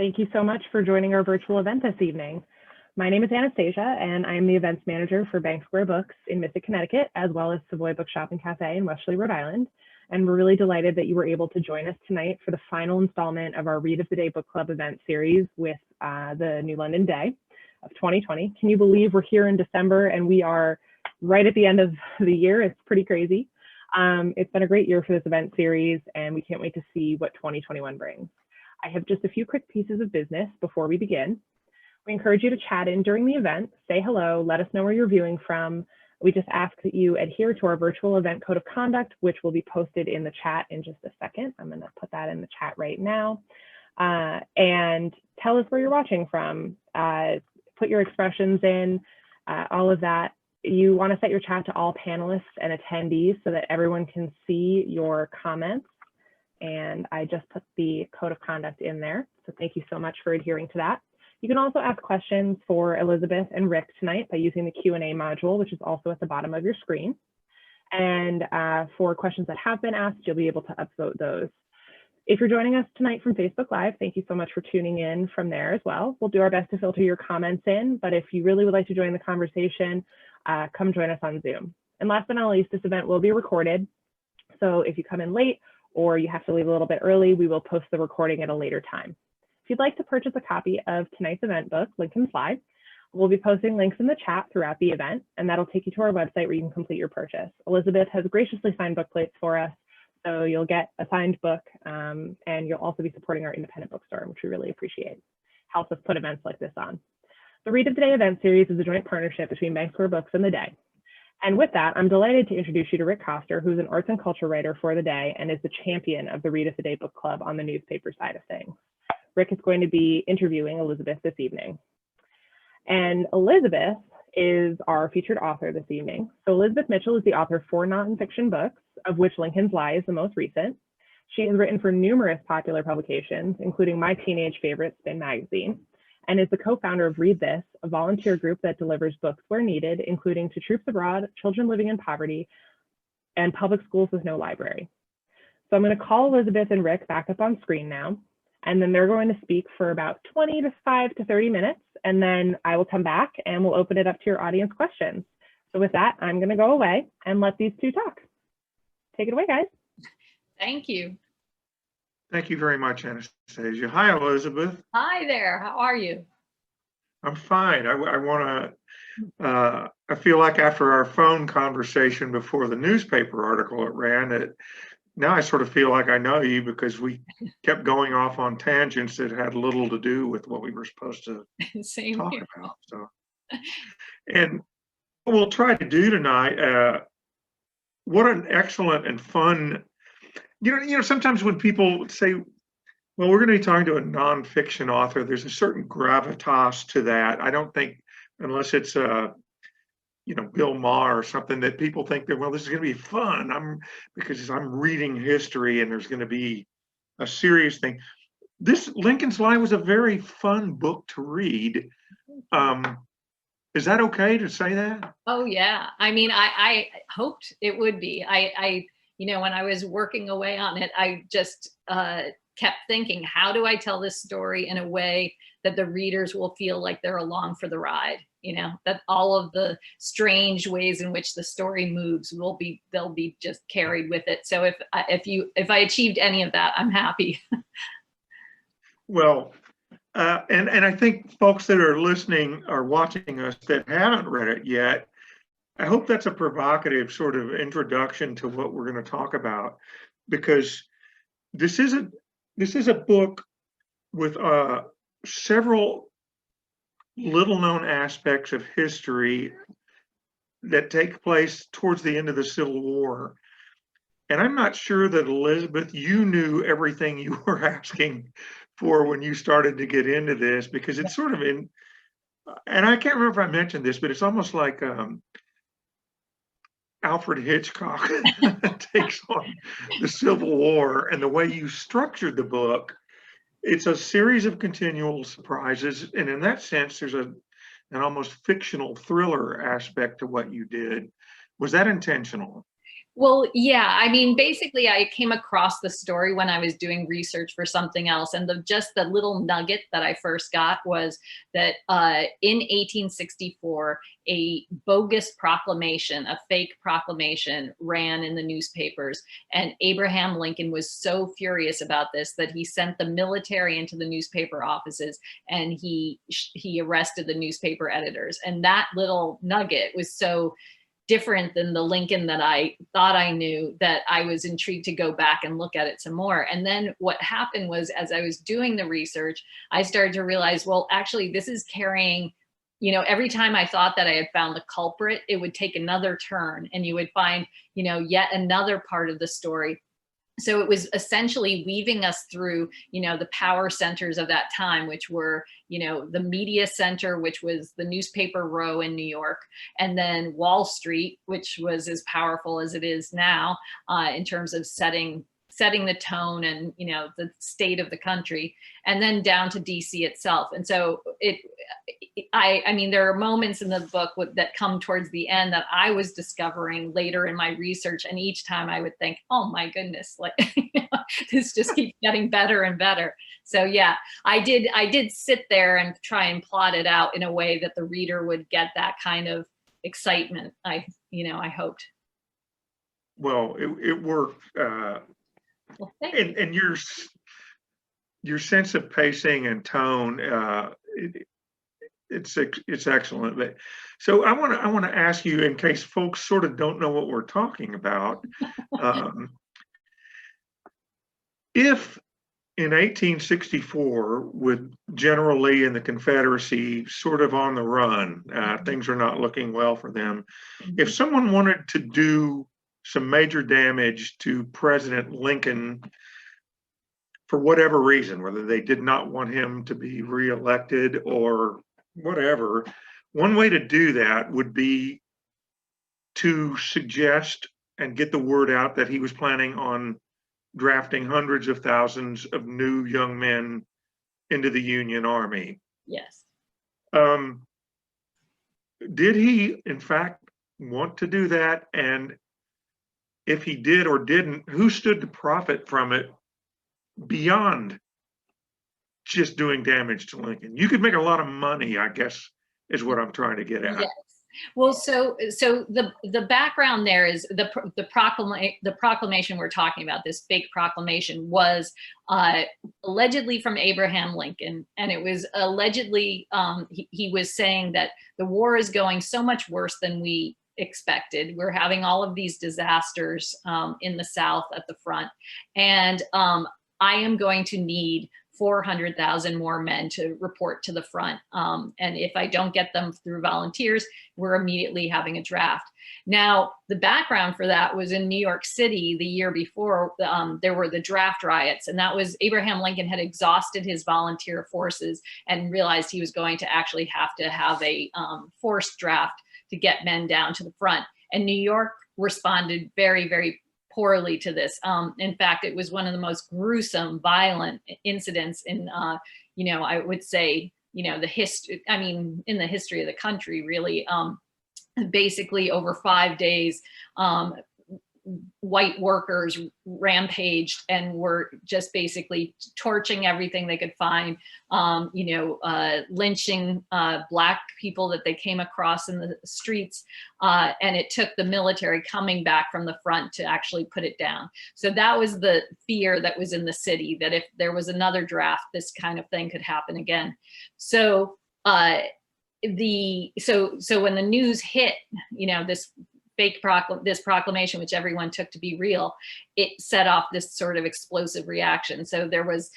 Thank you so much for joining our virtual event this evening. My name is Anastasia, and I'm the events manager for Bank Square Books in Mystic, Connecticut, as well as Savoy Bookshop and Cafe in Westerly, Rhode Island. And we're really delighted that you were able to join us tonight for the final installment of our Read of the Day Book Club event series with the New London Day of 2020. Can you believe we're here in December and we are right at the end of the year? It's pretty crazy. It's been a great year for this event series, and we can't wait to see what 2021 brings. I have just a few quick pieces of business before we begin. We encourage you to chat in during the event, say hello, let us know where you're viewing from. We just ask that you adhere to our virtual event code of conduct, which will be posted in the chat in just a second. I'm going to put that in the chat right now. And tell us where you're watching from. Put your expressions in, all of that. You want to set your chat to all panelists and attendees so that everyone can see your comments. And I just put the code of conduct in there. So thank you so much for adhering to that. You can also ask questions for Elizabeth and Rick tonight by using the Q&A module, which is also at the bottom of your screen. And for questions that have been asked, you'll be able to upvote those. If you're joining us tonight from Facebook Live, thank you so much for tuning in from there as well. We'll do our best to filter your comments in, but if you really would like to join the conversation, come join us on Zoom. And last but not least, this event will be recorded. So if you come in late or you have to leave a little bit early, we will post the recording at a later time. If you'd like to purchase a copy of tonight's event book, Lincoln Slide, we'll be posting links in the chat throughout the event, and that'll take you to our website where you can complete your purchase. Elizabeth has graciously signed book plates for us, so you'll get a signed book, and you'll also be supporting our independent bookstore, which we really appreciate. Helps us put events like this on. The Read of the Day event series is a joint partnership between Bank Square Books and The Day. And with that, I'm delighted to introduce you to Rick Koster, who's an arts and culture writer for The Day and is the champion of the Read of the Day book club on the newspaper side of things. Rick is going to be interviewing Elizabeth this evening. And Elizabeth is our featured author this evening. So Elizabeth Mitchell is the author of 4 nonfiction books, of which Lincoln's Lie is the most recent. She has written for numerous popular publications, including my teenage favorite, Spin Magazine, and is the co-founder of Read This, a volunteer group that delivers books where needed, including to troops abroad, children living in poverty, and public schools with no library. So I'm going to call Elizabeth and Rick back up on screen now, and then they're going to speak for about 25 to 30 minutes, and then I will come back and we'll open it up to your audience questions. So with that, I'm going to go away and let these two talk. Take it away, guys. Thank you. Thank you very much, Anastasia. Hi, Elizabeth. Hi there. How are you? I'm fine. I feel like after our phone conversation before the newspaper article it ran, that now I sort of feel like I know you because we kept going off on tangents that had little to do with what we were supposed to talk about. So, and what we'll try to do tonight, what an excellent and fun. You know, sometimes when people say, well, we're going to be talking to a nonfiction author, there's a certain gravitas to that. I don't think, unless it's Bill Maher or something, that people think that, well, this is going to be fun. Because I'm reading history and there's going to be a serious thing. This Lincoln's Lie was a very fun book to read. Is that okay to say that? Oh yeah. I mean, I hoped it would be. When I was working away on it, I just kept thinking, how do I tell this story in a way that the readers will feel like they're along for the ride? That all of the strange ways in which the story moves they'll be just carried with it. So if I achieved any of that, I'm happy. Well, and I think folks that are listening or watching us that haven't read it yet, I hope that's a provocative sort of introduction to what we're going to talk about, because this is a book with several little-known aspects of history that take place towards the end of the Civil War. And I'm not sure that, Elizabeth, you knew everything you were asking for when you started to get into this, because it's sort of and I can't remember if I mentioned this, but it's almost like Alfred Hitchcock takes on the Civil War, and the way you structured the book, it's a series of continual surprises. And in that sense, there's an almost fictional thriller aspect to what you did. Was that intentional? Well, yeah, I mean, basically I came across the story when I was doing research for something else. And just the little nugget that I first got was that in 1864, a bogus proclamation, a fake proclamation ran in the newspapers. And Abraham Lincoln was so furious about this that he sent the military into the newspaper offices, and he arrested the newspaper editors. And that little nugget was so different than the Lincoln that I thought I knew, that I was intrigued to go back and look at it some more. And then what happened was, as I was doing the research, I started to realize, well, actually, this is carrying, every time I thought that I had found the culprit, it would take another turn and you would find, yet another part of the story. So it was essentially weaving us through, the power centers of that time, which were, the media center, which was the newspaper row in New York, and then Wall Street, which was as powerful as it is now in terms of setting the tone and, the state of the country, and then down to DC itself. And so I mean, there are moments in the book that come towards the end that I was discovering later in my research. And each time I would think, oh my goodness, like this just keeps getting better and better. So yeah, I did sit there and try and plot it out in a way that the reader would get that kind of excitement. I hoped. Well, it worked. Well, thank you. And your sense of pacing and tone, it's excellent. But so I want to ask you, in case folks sort of don't know what we're talking about, if in 1864, with General Lee and the Confederacy sort of on the run, things are not looking well for them. If someone wanted to do some major damage to President Lincoln for whatever reason, whether they did not want him to be reelected or whatever, one way to do that would be to suggest and get the word out that he was planning on drafting hundreds of thousands of new young men into the Union Army. Yes. Did he, in fact, want to do that? And if he did or didn't, who stood to profit from it beyond just doing damage to Lincoln? You could make a lot of money, I guess, is what I'm trying to get at. Yes. Well, so the background there is the proclamation we're talking about. This fake proclamation was allegedly from Abraham Lincoln, and it was allegedly he was saying that the war is going so much worse than we expected. We're having all of these disasters in the South at the front, and I am going to need 400,000 more men to report to the front. And if I don't get them through volunteers, we're immediately having a draft. Now, the background for that was in New York City the year before, there were the draft riots. And that was Abraham Lincoln had exhausted his volunteer forces and realized he was going to actually have to have a forced draft to get men down to the front. And New York responded very, very poorly to this. In fact, it was one of the most gruesome, violent incidents in, I would say, the history, in the history of the country, really. Basically, over 5 days, white workers rampaged and were just basically torching everything they could find, lynching Black people that they came across in the streets. And it took the military coming back from the front to actually put it down. So that was the fear that was in the city, that if there was another draft, this kind of thing could happen again. So so when the news hit, this proclamation, which everyone took to be real, it set off this sort of explosive reaction. So there was,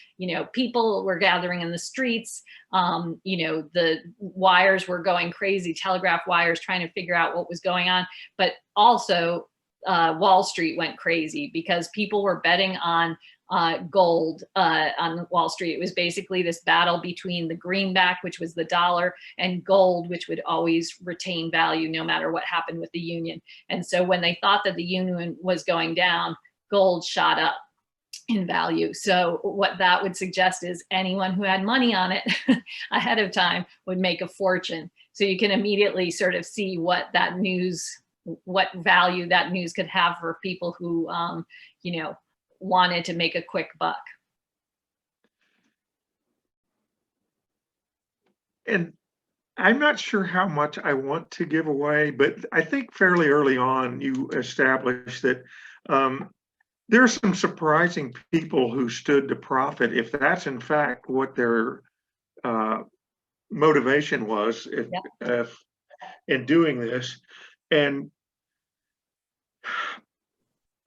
people were gathering in the streets, the wires were going crazy, telegraph wires, trying to figure out what was going on. But also Wall Street went crazy because people were betting on gold on Wall Street. It was basically this battle between the greenback, which was the dollar, and gold, which would always retain value no matter what happened with the Union. And so when they thought that the Union was going down, gold shot up in value. So what that would suggest is anyone who had money on it ahead of time would make a fortune. So you can immediately sort of see what that news what value that news could have for people who, you know, wanted to make a quick buck. And I'm not sure how much I want to give away, but I think fairly early on you established that there are some surprising people who stood to profit if that's in fact what their motivation was if in doing this. And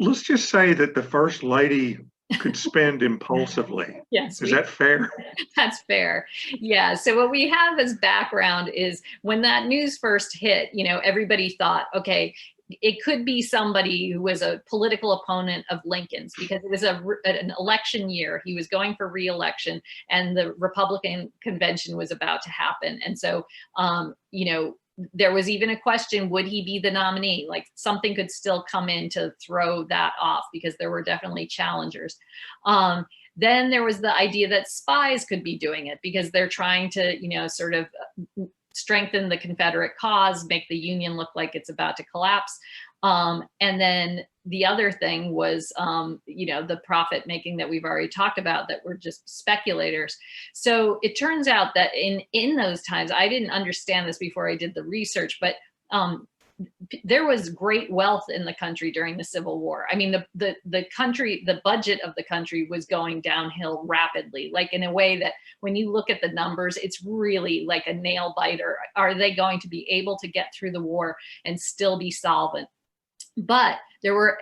let's just say that the First Lady could spend impulsively. Yes. Is that fair? That's fair. Yeah. So what we have as background is when that news first hit, you know, everybody thought, okay, it could be somebody who was a political opponent of Lincoln's, because it was an election year. He was going for re-election and the Republican convention was about to happen. And so, you know, there was even a question, would he be the nominee? Like something could still come in to throw that off because there were definitely challengers. Then there was the idea that spies could be doing it because they're trying to, you know, sort of strengthen the Confederate cause, make the Union look like it's about to collapse. And then the other thing was, you know, the profit making that we've already talked about, that were just speculators. So it turns out that in those times, I didn't understand this before I did the research, but there was great wealth in the country during the Civil War. I mean, the country, the budget of the country was going downhill rapidly, like in a way that when you look at the numbers, it's really like a nail biter. Are they going to be able to get through the war and still be solvent? But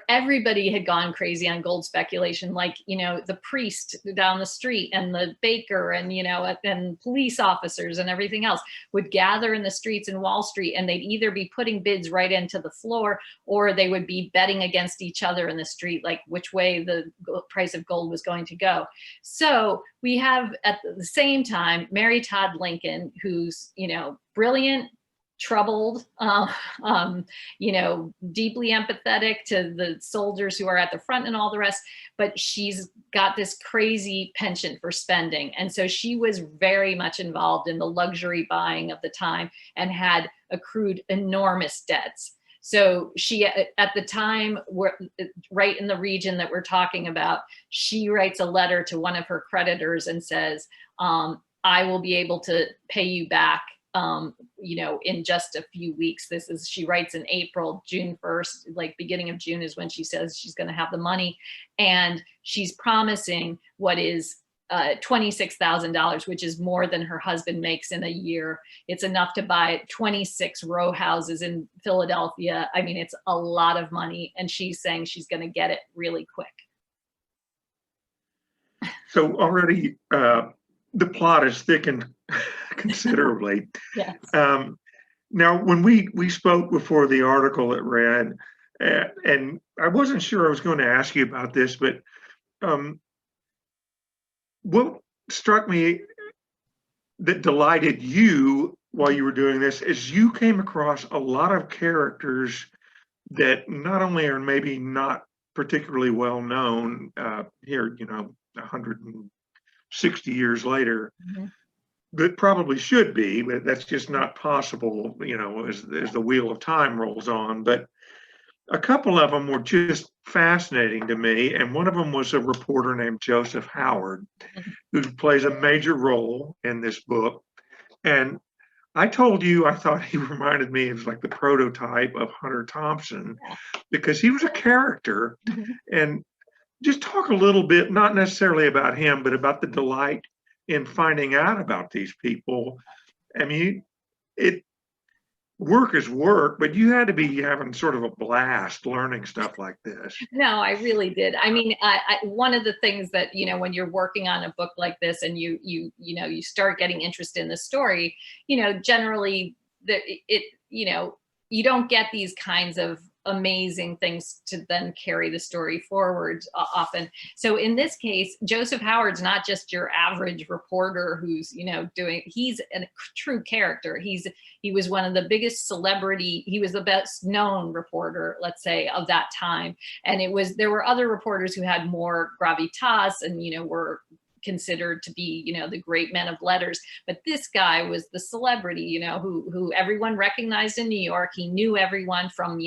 everybody had gone crazy on gold speculation, like, you know, the priest down the street and the baker and, you know, and police officers and everything else would gather in the streets in Wall Street, and they'd either be putting bids right into the floor or they would be betting against each other in the street, like which way the price of gold was going to go. So we have at the same time, Mary Todd Lincoln, who's, you know, brilliant, troubled, you know, deeply empathetic to the soldiers who are at the front and all the rest, but she's got this crazy penchant for spending. And so she was very much involved in the luxury buying of the time and had accrued enormous debts. So she, at the time, right in the region that we're talking about, she writes a letter to one of her creditors and says, I will be able to pay you back, you know, in just a few weeks. She writes in April, June 1st, like beginning of June is when she says she's going to have the money. And she's promising what is $26,000, which is more than her husband makes in a year. It's enough to buy 26 row houses in Philadelphia. I mean, it's a lot of money. And she's saying she's going to get it really quick. So already the plot is thickened considerably. Yes. Now, when we spoke before the article that ran, and I wasn't sure I was going to ask you about this, but what struck me that delighted you while you were doing this is you came across a lot of characters that not only are maybe not particularly well known here, you know, 160 years later, mm-hmm. That probably should be, but that's just not possible, you know, as the wheel of time rolls on. But a couple of them were just fascinating to me. And one of them was a reporter named Joseph Howard, who plays a major role in this book. And I told you I thought he reminded me of like the prototype of Hunter Thompson, because he was a character. Mm-hmm. And just talk a little bit, not necessarily about him, but about the delight in finding out about these people. I mean, work is work, but you had to be having sort of a blast learning stuff like this. No, I really did. I mean, one of the things that, you know, when you're working on a book like this and you know, you start getting interested in the story, you know, generally you know, you don't get these kinds of amazing things to then carry the story forward often. So in this case, Joseph Howard's not just your average reporter who's, you know, he's a true character. He was one of the biggest he was the best known reporter, let's say, of that time. And there were other reporters who had more gravitas and, you know, were considered to be, the great men of letters. But this guy was the celebrity, who everyone recognized in New York. He knew everyone from,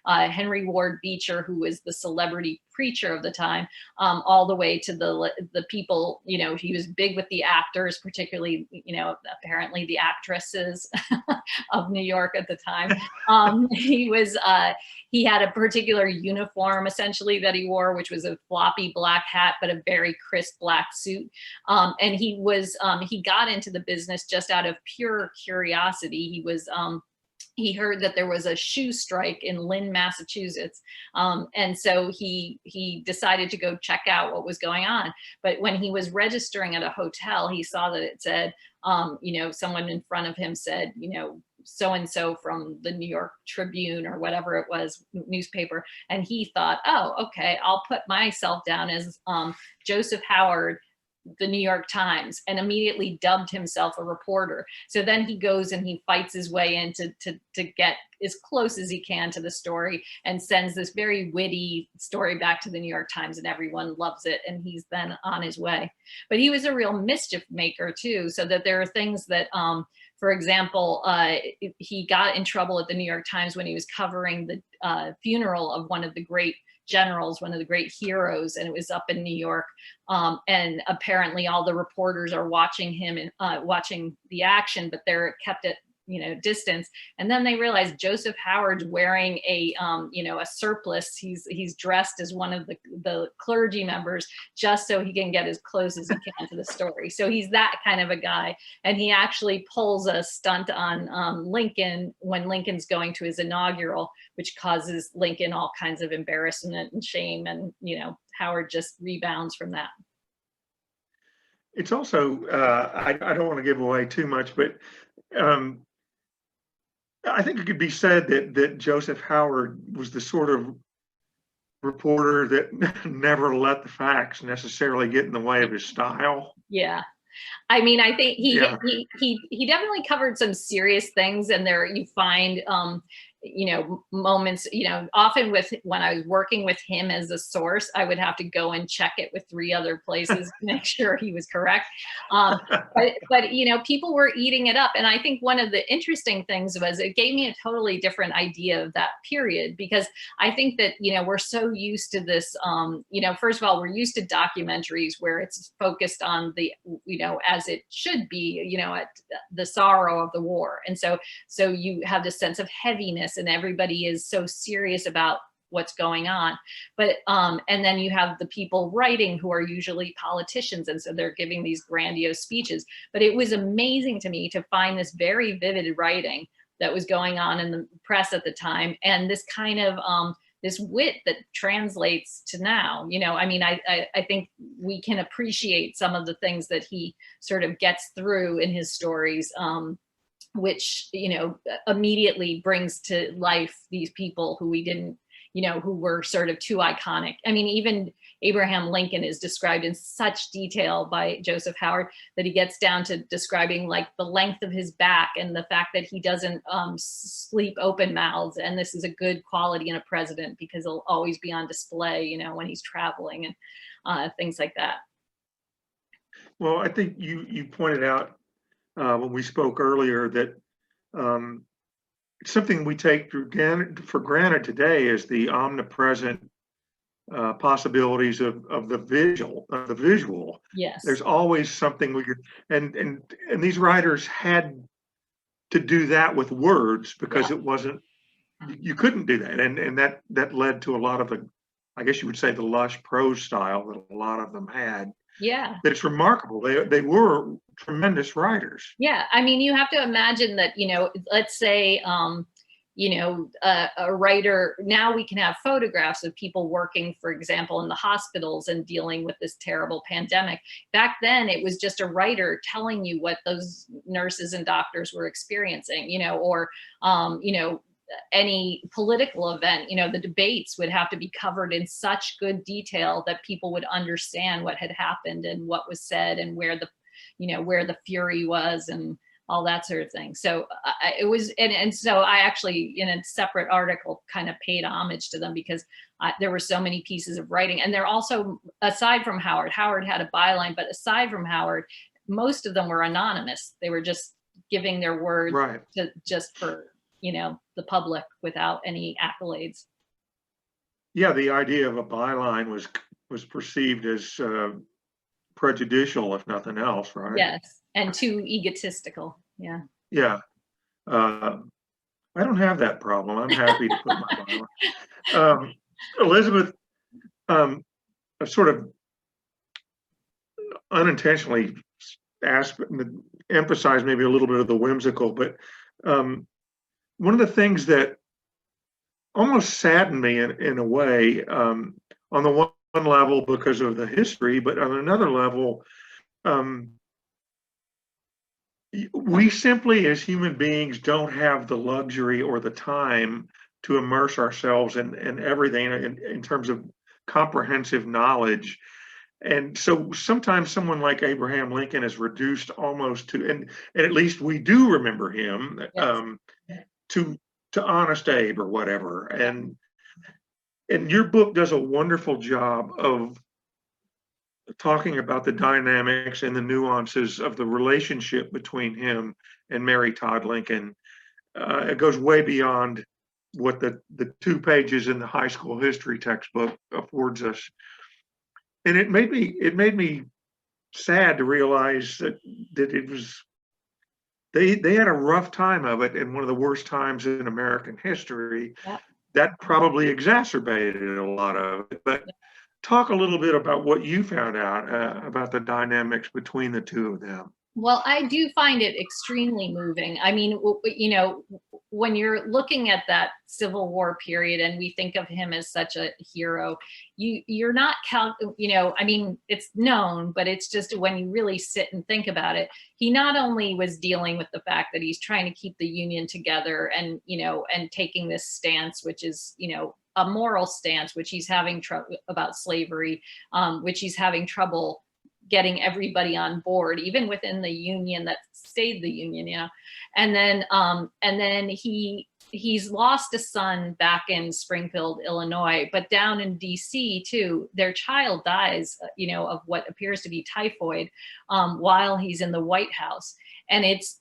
Henry Ward Beecher, who was the celebrity preacher of the time, all the way to the people, he was big with the actors, particularly, apparently the actresses of New York at the time. He had a particular uniform essentially that he wore, which was a floppy black hat, but a very crisp black suit. And he got into the business just out of pure curiosity. He heard that there was a shoe strike in Lynn, Massachusetts. And so he decided to go check out what was going on. But when he was registering at a hotel, he saw that it said, someone in front of him said, so-and-so from the New York Tribune or whatever it was, newspaper. And he thought, oh, okay, I'll put myself down as Joseph Howard, the New York Times, and immediately dubbed himself a reporter. So then he goes and he fights his way in to get as close as he can to the story, and sends this very witty story back to the New York Times, and everyone loves it. And he's then on his way. But he was a real mischief maker too, so that there are things that, for example, he got in trouble at the New York Times when he was covering the funeral of one of the great generals, one of the great heroes, and it was up in New York. And apparently all the reporters are watching him and watching the action, but they're kept at distance. And then they realized Joseph Howard's wearing a surplice. He's dressed as one of the clergy members, just so he can get as close as he can to the story. So he's that kind of a guy. And he actually pulls a stunt on Lincoln when Lincoln's going to his inaugural, which causes Lincoln all kinds of embarrassment and shame. And, Howard just rebounds from that. It's also, I don't want to give away too much, but I think it could be said that Joseph Howard was the sort of reporter that never let the facts necessarily get in the way of his style. Yeah. I mean, I think he definitely covered some serious things, and there you find moments, often when I was working with him as a source, I would have to go and check it with 3 other places to make sure he was correct. But people were eating it up. And I think one of the interesting things was it gave me a totally different idea of that period, because I think that, we're so used to this, first of all, we're used to documentaries where it's focused on the, as it should be, at the sorrow of the war. And so you have this sense of heaviness, and everybody is so serious about what's going on. But and then you have the people writing who are usually politicians, and so they're giving these grandiose speeches. But it was amazing to me to find this very vivid writing that was going on in the press at the time, and this kind of this wit that translates to now. I think we can appreciate some of the things that he sort of gets through in his stories, which, immediately brings to life these people who we didn't, who were sort of too iconic. I mean, even Abraham Lincoln is described in such detail by Joseph Howard that he gets down to describing like the length of his back and the fact that he doesn't sleep open mouthed. And this is a good quality in a president because he'll always be on display, when he's traveling and things like that. Well, I think you pointed out when we spoke earlier that something we take for granted today is the omnipresent possibilities of the visual. Yes. There's always something we could, and these writers had to do that with words because it wasn't, you couldn't do that, and that led to a lot of the, I guess you would say, the lush prose style that a lot of them had. Yeah. That it's remarkable. They were tremendous writers. Yeah. I mean, you have to imagine that, let's say, a writer, now we can have photographs of people working, for example, in the hospitals and dealing with this terrible pandemic. Back then, it was just a writer telling you what those nurses and doctors were experiencing, or, any political event, the debates would have to be covered in such good detail that people would understand what had happened and what was said and where the fury was. And all that sort of thing. So it was, and so I actually, in a separate article, kind of paid homage to them because there were so many pieces of writing. And they're also, aside from Howard had a byline, but aside from Howard, most of them were anonymous. They were just giving their word Right. to, just for, the public without any accolades. Yeah, the idea of a byline was perceived as prejudicial, if nothing else, right? Yes, and too egotistical. Yeah. Yeah. I don't have that problem. I'm happy to put my byline. Elizabeth, I sort of unintentionally emphasize maybe a little bit of the whimsical, but one of the things that almost saddened me in a way, on the one level because of the history, but on another level, we simply as human beings don't have the luxury or the time to immerse ourselves in everything in terms of comprehensive knowledge. And so sometimes someone like Abraham Lincoln is reduced almost to, and at least we do remember him, Yes. to Honest Abe or whatever. And your book does a wonderful job of talking about the dynamics and the nuances of the relationship between him and Mary Todd Lincoln. It goes way beyond what the 2 pages in the high school history textbook affords us. And it made me sad to realize that it was, they had a rough time of it, and one of the worst times in American history. Yeah. That probably exacerbated a lot of it. But talk a little bit about what you found out about the dynamics between the two of them. Well, I do find it extremely moving. I mean, when you're looking at that Civil War period and we think of him as such a hero, you're not, I mean, it's known, but it's just when you really sit and think about it, he not only was dealing with the fact that he's trying to keep the Union together and, and taking this stance, which is, a moral stance, which he's having trouble about slavery, which he's having trouble getting everybody on board, even within the Union that stayed the Union, and then he's lost a son back in Springfield, Illinois, but down in DC too, their child dies, of what appears to be typhoid, while he's in the White House, and it's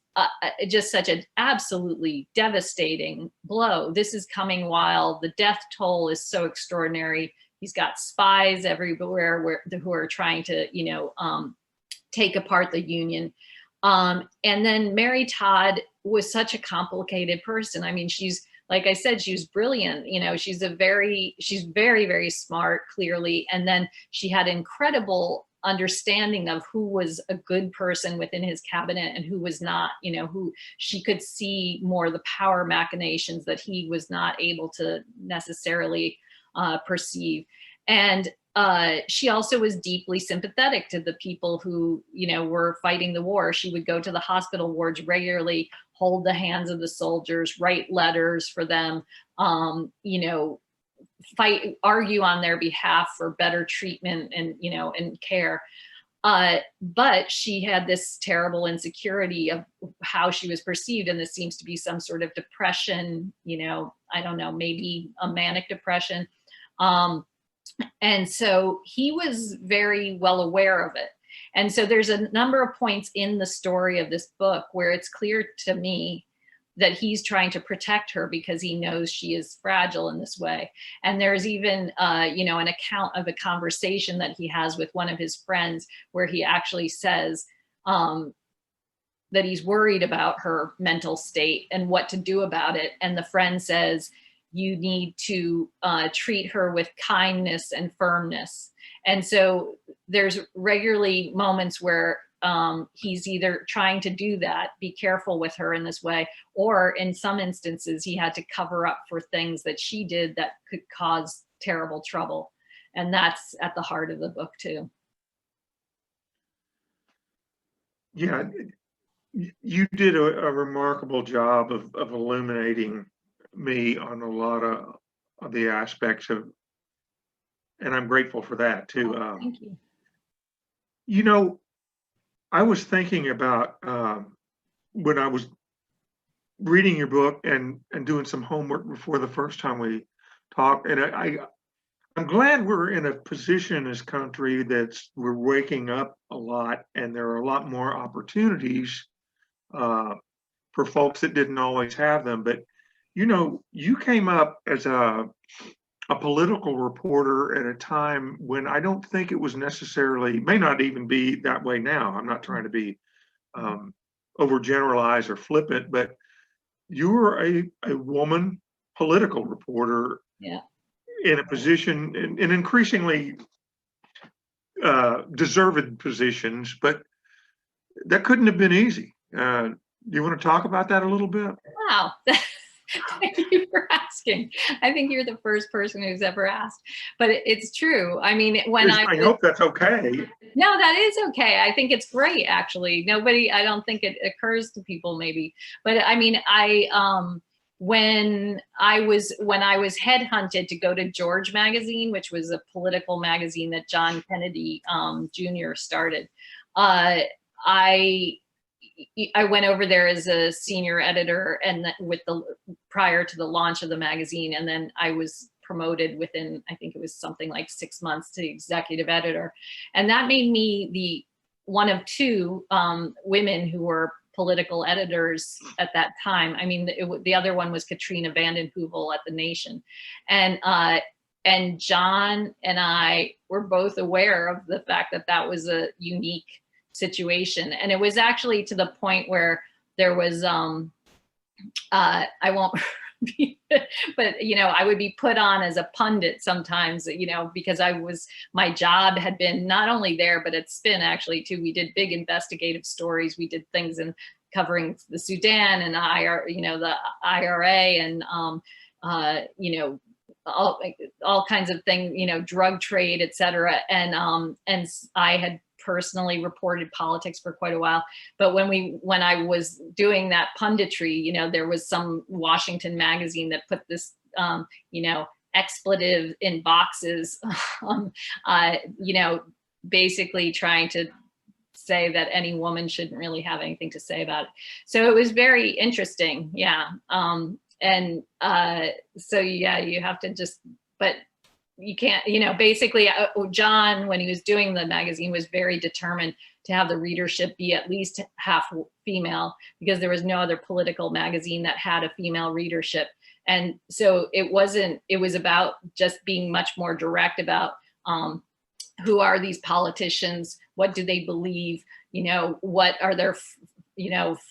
just such an absolutely devastating blow. This is coming while the death toll is so extraordinary. He's got spies everywhere who are trying to, take apart the Union. And then Mary Todd was such a complicated person. I mean, she's, like I said, she was brilliant. She's very, very smart, clearly. And then she had incredible understanding of who was a good person within his cabinet and who was not, who she could see more the power machinations that he was not able to necessarily perceive. And she also was deeply sympathetic to the people who, were fighting the war. She would go to the hospital wards regularly, hold the hands of the soldiers, write letters for them, argue on their behalf for better treatment and, and care. But she had this terrible insecurity of how she was perceived. And this seems to be some sort of depression, I don't know, maybe a manic depression. And so he was very well aware of it. And so there's a number of points in the story of this book where it's clear to me that he's trying to protect her because he knows she is fragile in this way. And there's even, an account of a conversation that he has with one of his friends where he actually says that he's worried about her mental state and what to do about it. And the friend says, you need to treat her with kindness and firmness. And so there's regularly moments where he's either trying to do that, be careful with her in this way, or in some instances, he had to cover up for things that she did that could cause terrible trouble. And that's at the heart of the book too. Yeah, you did a remarkable job of illuminating me on a lot of the aspects of, and I'm grateful for that too. Thank you. I was thinking about when I was reading your book and doing some homework before the first time we talked, and I'm glad we're in a position in this country we're waking up a lot, and there are a lot more opportunities for folks that didn't always have them. But you came up as a political reporter at a time when I don't think it was necessarily, may not even be that way now. I'm not trying to be overgeneralize or flippant, but you were a woman political reporter. Yeah. In a position, in increasingly deserved positions, but that couldn't have been easy. Do you want to talk about that a little bit? Wow. Thank you for asking. I think you're the first person who's ever asked, but it's true. I mean, I hope that's okay. No, that is okay. I think it's great, actually. I don't think it occurs to people maybe, but I mean, when I was headhunted to go to George magazine, which was a political magazine that John Kennedy Jr. started, I went over there as a senior editor, and prior to the launch of the magazine, and then I was promoted within, I think it was something like 6 months, to executive editor, and that made me the one of two women who were political editors at that time. I mean, the other one was Katrina Vanden Heuvel at The Nation, and John and I were both aware of the fact that that was a unique situation, and it was actually to the point where there was I won't but I would be put on as a pundit sometimes, because my job had been not only there, but at Spin actually too. We did big investigative stories. We did things in covering the Sudan and the IRA and all kinds of things, drug trade, et cetera. And I had personally reported politics for quite a while. But when I was doing that punditry, there was some Washington magazine that put this, expletive in boxes, basically trying to say that any woman shouldn't really have anything to say about it. So it was very interesting. Yeah. So yeah, you have to but you can't, basically John, when he was doing the magazine, was very determined to have the readership be at least half female, because there was no other political magazine that had a female readership. And so it was about just being much more direct about who are these politicians? What do they believe? What are their,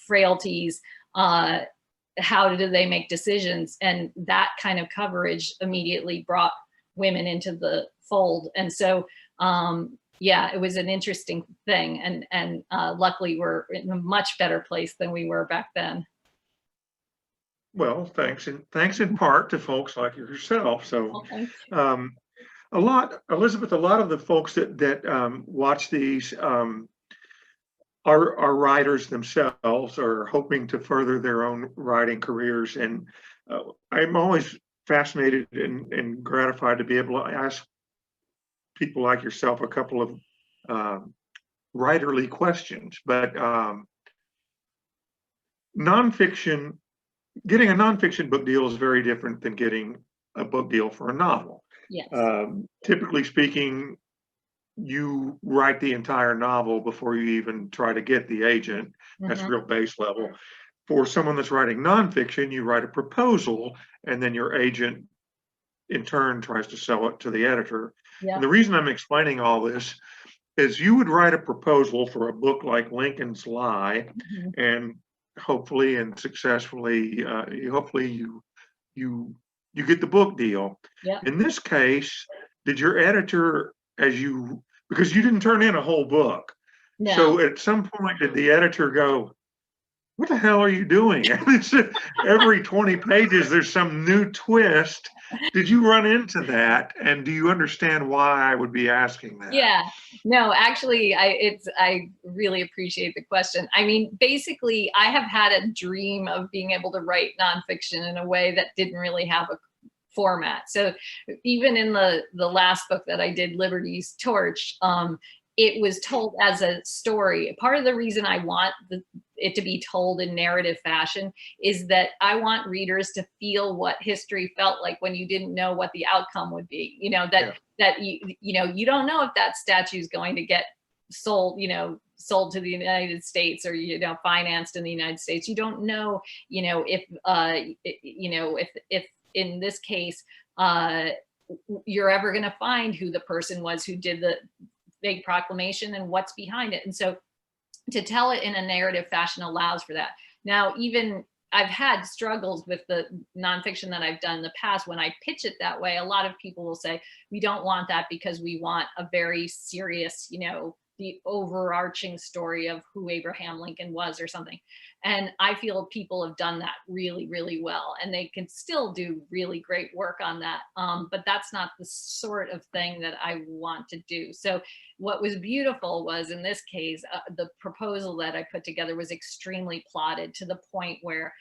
frailties? How do they make decisions? And that kind of coverage immediately brought women into the fold. And so, yeah, it was an interesting thing. And luckily we're in a much better place than we were back then. Well, thanks in part to folks like yourself. So, Elizabeth, a lot of the folks that watch these are writers themselves, or hoping to further their own writing careers. And I'm always fascinated and gratified to be able to ask people like yourself a couple of writerly questions. But nonfiction, getting a nonfiction book deal is very different than getting a book deal for a novel. Yes. Typically speaking, you write the entire novel before you even try to get the agent. That's real base level. For someone that's writing nonfiction, you write a proposal, and then your agent in turn tries to sell it to the editor. Yeah. And the reason I'm explaining all this is you would write a proposal for a book like Lincoln's Lie, and hopefully and successfully, you get the book deal. Yeah. In this case, did your editor, because you didn't turn in a whole book, no. So at some point did the editor go, what the hell are you doing? Every 20 pages, there's some new twist. Did you run into that? And do you understand why I would be asking that? Yeah, no, actually, I really appreciate the question. I mean, basically, I have had a dream of being able to write nonfiction in a way that didn't really have a format. So even in the last book that I did, Liberty's Torch, it was told as a story. Part of the reason I want it to be told in narrative fashion, is that I want readers to feel what history felt like when you didn't know what the outcome would be. You know, that you don't know if that statue is going to get sold, sold to the United States, or, financed in the United States. You don't know, if in this case, you're ever going to find who the person was who did the big proclamation and what's behind it. And so to tell it in a narrative fashion allows for that. Now, even I've had struggles with the nonfiction that I've done in the past. When I pitch it that way, a lot of people will say, we don't want that because we want a very serious, the overarching story of who Abraham Lincoln was or something. And I feel people have done that really, really well, and they can still do really great work on that. But that's not the sort of thing that I want to do. So what was beautiful was, in this case, the proposal that I put together was extremely plotted to the point where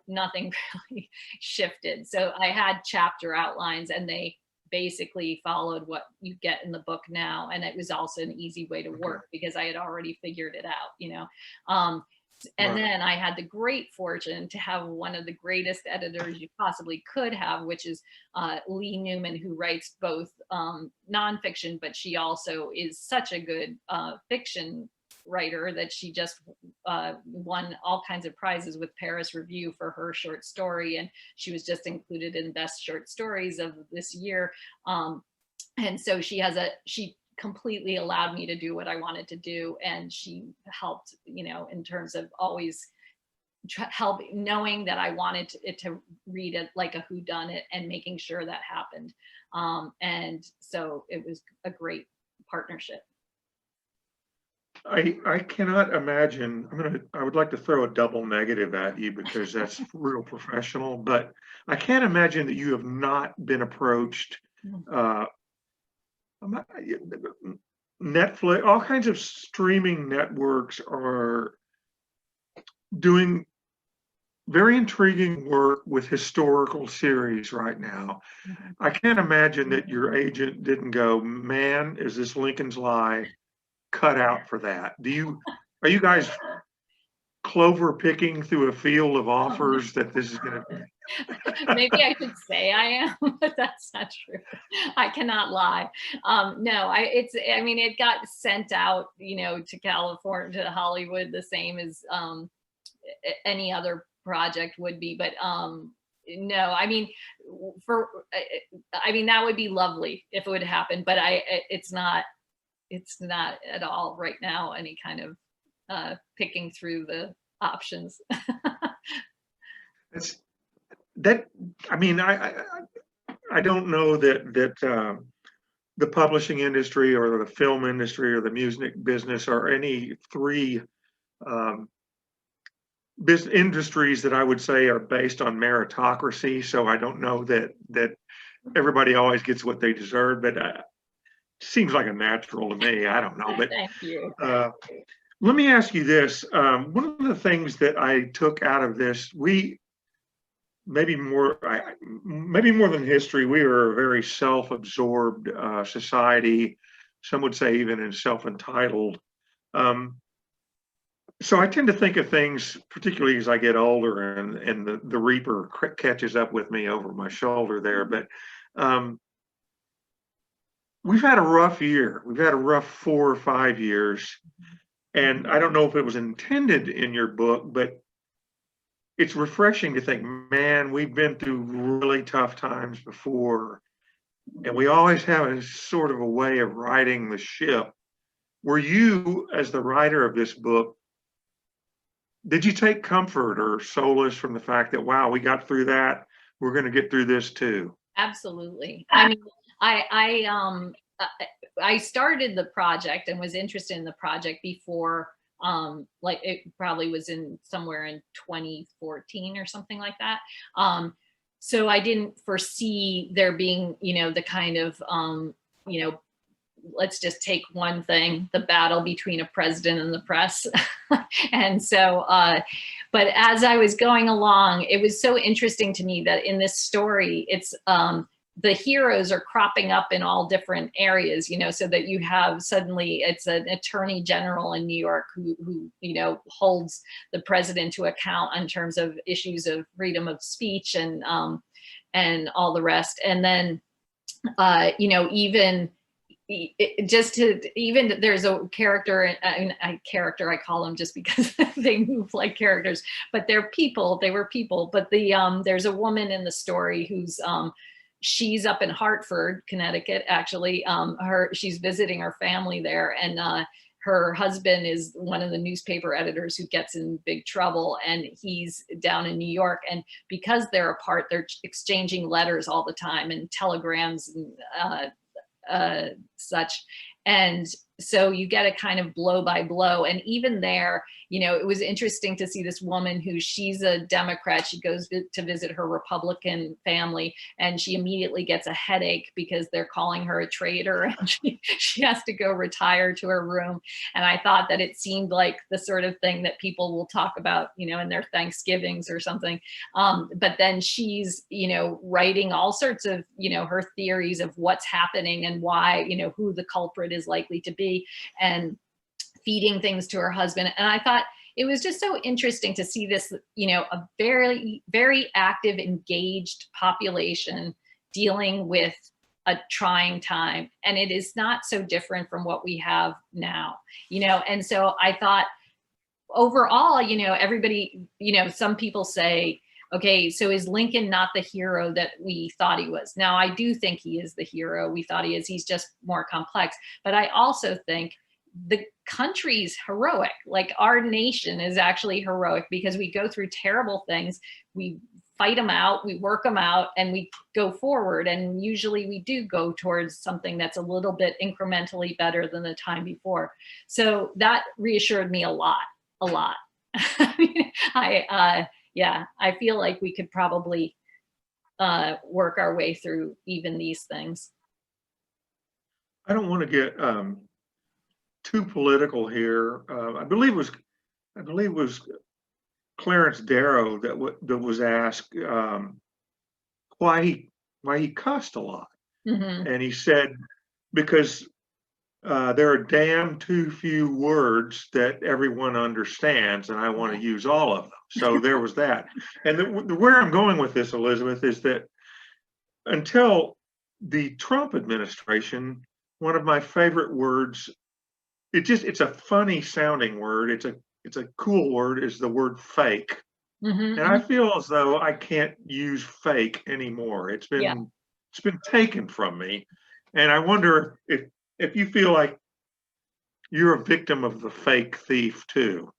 nothing really shifted. So I had chapter outlines, and they basically followed what you get in the book now. And it was also an easy way to work because I had already figured it out, and then I had the great fortune to have one of the greatest editors you possibly could have, which is Lee Newman, who writes both nonfiction, but she also is such a good fiction writer that she just won all kinds of prizes with Paris Review for her short story, and she was just included in best short stories of this year. And so she completely allowed me to do what I wanted to do, and she helped, in terms of always help knowing that I wanted it to read it like a whodunit and making sure that happened. And so it was a great partnership. I cannot imagine, I would like to throw a double negative at you because that's real professional, but I can't imagine that you have not been approached. Netflix, all kinds of streaming networks are doing very intriguing work with historical series right now. I can't imagine that your agent didn't go, man, is this Lincoln's Lie cut out for that? Are you guys clover picking through a field of offers that this is going to? Maybe I should say I am, but that's not true. I cannot lie. No, it got sent out, to California, to Hollywood, the same as any other project would be. But no, that would be lovely if it would happen, but it's not at all right now any kind of picking through the options. I don't know that the publishing industry or the film industry or the music business are any three industries that I would say are based on meritocracy. So I don't know that everybody always gets what they deserve, but it seems like a natural to me. I don't know, but thank you. Let me ask you this. One of the things that I took out of this, maybe more than history, we are a very self-absorbed society. Some would say even in self-entitled. So I tend to think of things, particularly as I get older, and the Reaper catches up with me over my shoulder there. But we've had a rough year. We've had a rough 4 or 5 years. And I don't know if it was intended in your book, but it's refreshing to think, man, we've been through really tough times before. And we always have a sort of a way of riding the ship. Were you, as the writer of this book, did you take comfort or solace from the fact that, wow, we got through that, we're going to get through this too? Absolutely. I started the project and was interested in the project before, it probably was somewhere in 2014 or something like that. So I didn't foresee there being, the kind of, let's just take one thing, the battle between a president and the press. And so, but as I was going along, it was so interesting to me that in this story, it's the heroes are cropping up in all different areas, so that you have suddenly it's an attorney general in New York who holds the president to account in terms of issues of freedom of speech and all the rest. And then, there's a character, I call them just because they move like characters, but they were people. But there's a woman in the story who's, she's up in Hartford, Connecticut, actually. She's visiting her family there, and her husband is one of the newspaper editors who gets in big trouble, and he's down in New York. And because they're apart, they're exchanging letters all the time and telegrams and such. And so you get a kind of blow by blow. And even there, it was interesting to see this woman she's a Democrat. She goes to visit her Republican family, and she immediately gets a headache because they're calling her a traitor, and she has to go retire to her room. And I thought that it seemed like the sort of thing that people will talk about, in their Thanksgivings or something. But then she's, writing all sorts of, her theories of what's happening and why, who the culprit is likely to be, and feeding things to her husband. And I thought it was just so interesting to see this, a very, very active, engaged population dealing with a trying time. And it is not so different from what we have now, and so I thought overall, everybody, some people say, okay, so is Lincoln not the hero that we thought he was? Now, I do think he is the hero we thought he is. He's just more complex. But I also think the country's heroic. Like, our nation is actually heroic because we go through terrible things. We fight them out, we work them out, and we go forward. And usually we do go towards something that's a little bit incrementally better than the time before. So that reassured me a lot. I feel like we could probably work our way through even these things. I don't want to get too political here. I believe it was Clarence Darrow that was asked why he cussed a lot, and he said because there are damn too few words that everyone understands, and I want to use all of them. So there was that. And where I'm going with this, Elizabeth, is that until the Trump administration, one of my favorite words, it's a funny sounding word. It's a cool word, is the word fake. And I feel as though I can't use fake anymore. It's been taken from me. And I wonder if you feel like you're a victim of the fake thief too.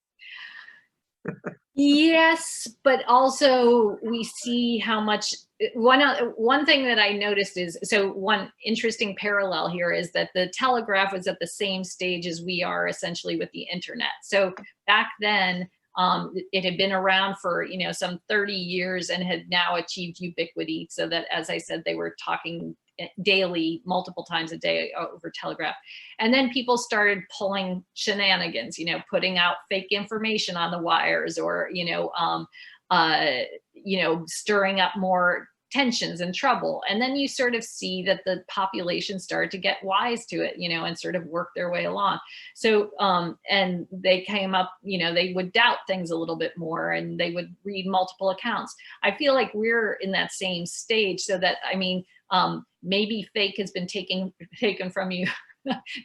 Yes, but also we see how much one thing that I noticed is, so one interesting parallel here is that the telegraph was at the same stage as we are essentially with the internet. So back then, it had been around for, some 30 years and had now achieved ubiquity, so that, as I said, they were talking daily, multiple times a day over telegraph. And then people started pulling shenanigans, putting out fake information on the wires, or, stirring up more tensions and trouble. And then you sort of see that the population started to get wise to it, and sort of work their way along. So, and they came up, they would doubt things a little bit more, and they would read multiple accounts. I feel like we're in that same stage, so that, maybe fake has been taken from you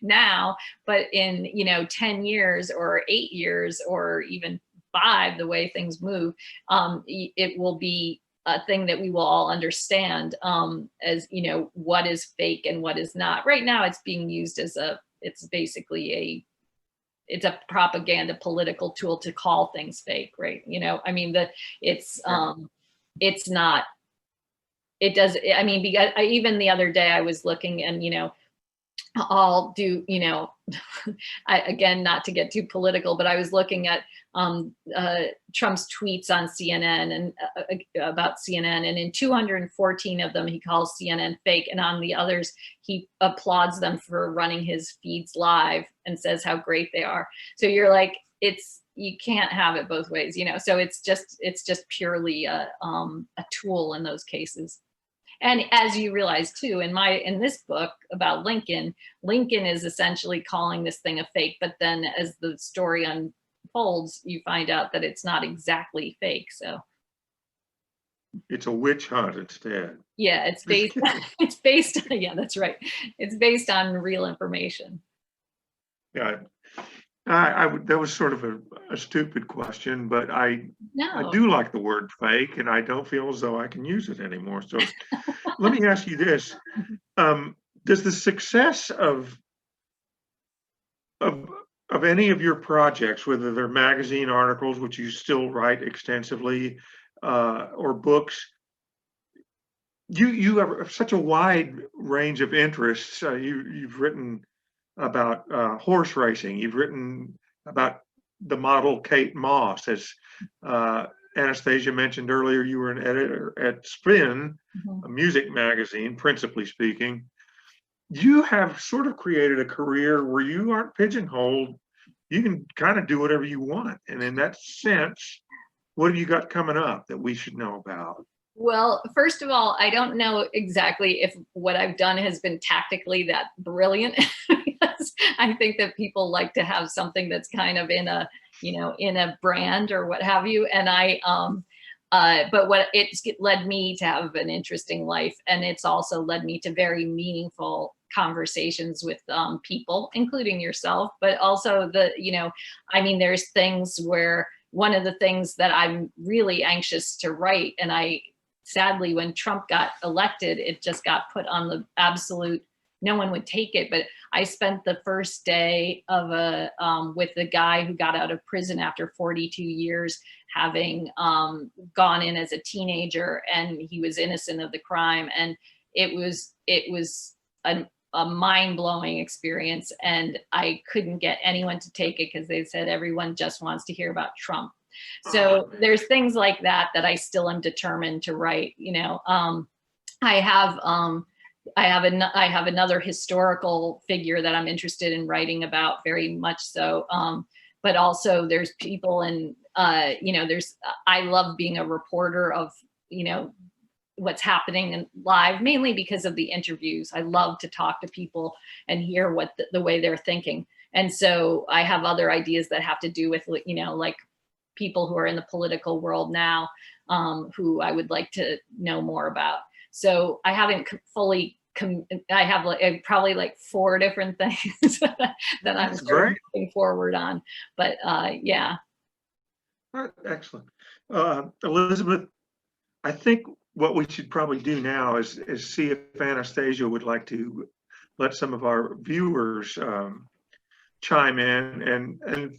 now, but in 10 years or 8 years or even 5, the way things move, it will be a thing that we will all understand as what is fake and what is not. Right now, it's being used as it's basically it's a propaganda political tool to call things fake, right? It's not. It does. Because even the other day I was looking, and I'll do, again, not to get too political, but I was looking at Trump's tweets on CNN and about CNN, and in 214 of them, he calls CNN fake. And on the others, he applauds them for running his feeds live and says how great they are. So you're like, you can't have it both ways, so it's just purely a tool in those cases. And as you realize too, in this book about Lincoln is essentially calling this thing a fake, but then as the story unfolds, you find out that it's not exactly fake. So it's a witch hunt instead. yeah, it's based yeah, that's right. It's based on real information. Yeah. That was sort of a stupid question, but I No. do like the word fake, and I don't feel as though I can use it anymore. So let me ask you this. Does the success of any of your projects, whether they're magazine articles, which you still write extensively, or books, you have such a wide range of interests. You've written about horse racing. You've written about the model Kate Moss. As Anastasia mentioned earlier, you were an editor at Spin, a music magazine, principally speaking. You have sort of created a career where you aren't pigeonholed. You can kind of do whatever you want. And in that sense, what have you got coming up that we should know about? Well, first of all, I don't know exactly if what I've done has been tactically that brilliant. Because I think that people like to have something that's kind of in a, in a brand or what have you. And but what it's led me to have an interesting life. And it's also led me to very meaningful conversations with people, including yourself, but also there's things where one of the things that I'm really anxious to write, and sadly, when Trump got elected, it just got put on the absolute, no one would take it. But I spent the first day of with the guy who got out of prison after 42 years, having gone in as a teenager, and he was innocent of the crime. And it was a mind-blowing experience. And I couldn't get anyone to take it because they said everyone just wants to hear about Trump. So there's things like that I still am determined to write. I have another historical figure that I'm interested in writing about, very much so. But also there's people I love being a reporter of, what's happening live, mainly because of the interviews. I love to talk to people and hear what the way they're thinking. And so I have other ideas that have to do with, like people who are in the political world now, who I would like to know more about. So I haven't fully, I have probably like 4 different things that I'm sort of moving forward on, but yeah. All right, excellent. Elizabeth, I think what we should probably do now is see if Anastasia would like to let some of our viewers chime in, and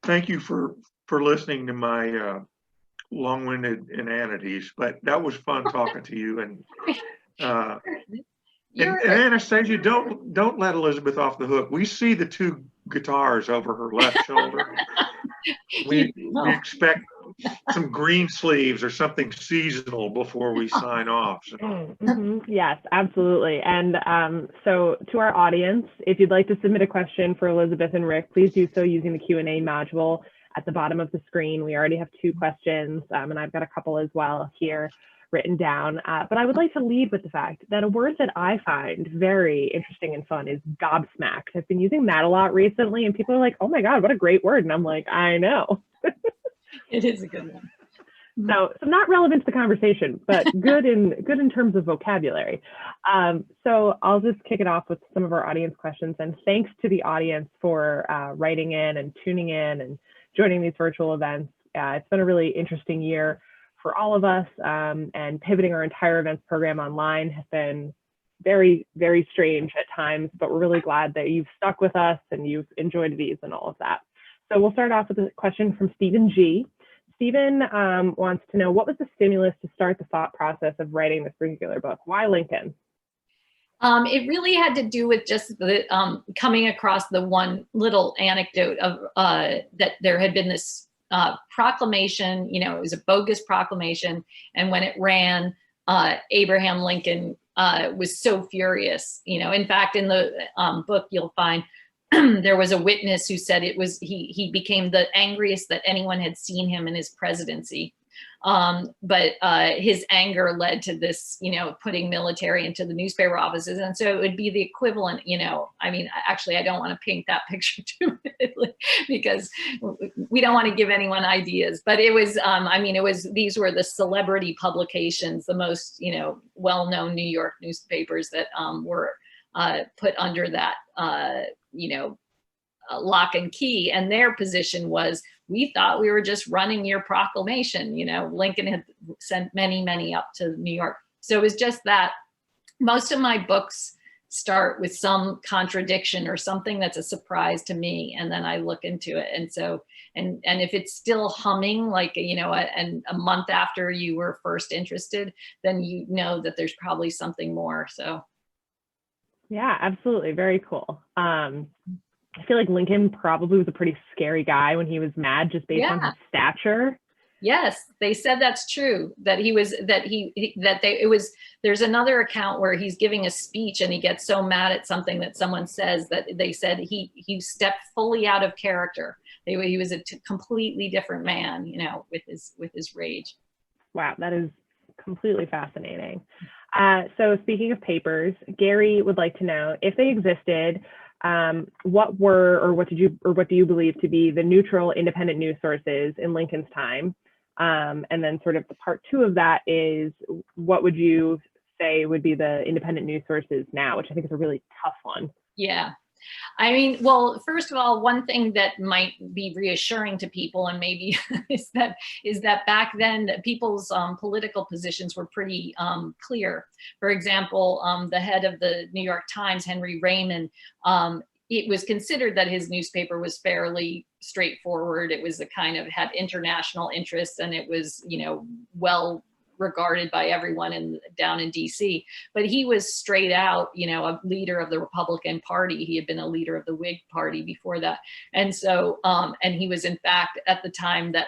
thank you for listening to my long-winded inanities, but that was fun talking to you. And Anastasia, don't let Elizabeth off the hook. We see the 2 guitars over her left shoulder. We expect some green sleeves or something seasonal before we sign off. So. Yes, absolutely. And so to our audience, if you'd like to submit a question for Elizabeth and Rick, please do so using the Q&A module at the bottom of the screen. We already have 2 questions, and I've got a couple as well here written down. But I would like to lead with the fact that a word that I find very interesting and fun is gobsmacked. I've been using that a lot recently, and people are like, oh my God, what a great word. And I'm like, I know. It is a good one. So not relevant to the conversation, but good in terms of vocabulary. So I'll just kick it off with some of our audience questions. And thanks to the audience for writing in and tuning in and joining these virtual events. It's been a really interesting year for all of us, and pivoting our entire events program online has been very, very strange at times, but we're really glad that you've stuck with us and you've enjoyed these and all of that. So we'll start off with a question from Stephen G. Stephen wants to know, what was the stimulus to start the thought process of writing this particular book? Why Lincoln? It really had to do with just the coming across the one little anecdote of that there had been this proclamation, it was a bogus proclamation. And when it ran, Abraham Lincoln was so furious. In fact, in the book, you'll find there was a witness who said he became the angriest that anyone had seen him in his presidency. But his anger led to this, putting military into the newspaper offices. And so it would be the equivalent, I mean, actually, I don't want to paint that picture too vividly because we don't want to give anyone ideas, but it was, these were the celebrity publications, the most, well-known New York newspapers that were put under that, lock and key. And their position was, we thought we were just running your proclamation. Lincoln had sent many, many up to New York. So it was just that. Most of my books start with some contradiction or something that's a surprise to me, and then I look into it. And so, and if it's still humming, like, and a month after you were first interested, then you know that there's probably something more. So. Yeah, absolutely. Very cool. I feel like Lincoln probably was a pretty scary guy when he was mad, just based on his stature. Yes, they said that's true, that he was, there's another account where he's giving a speech and he gets so mad at something that someone says that they said he stepped fully out of character. He was a completely different man, with his rage. Wow, that is completely fascinating. So speaking of papers, Gary would like to know, if they existed, what do you believe to be the neutral, independent news sources in Lincoln's time? And then sort of the part two of that is, what would you say would be the independent news sources now, which I think is a really tough one. Yeah. I mean, well, first of all, one thing that might be reassuring to people, and maybe is that back then people's political positions were pretty clear. For example, the head of the New York Times, Henry Raymond, it was considered that his newspaper was fairly straightforward. It was had international interests, and it was, well regarded by everyone down in DC, but he was straight out, a leader of the Republican Party. He had been a leader of the Whig Party before that. And so, and he was in fact, at the time that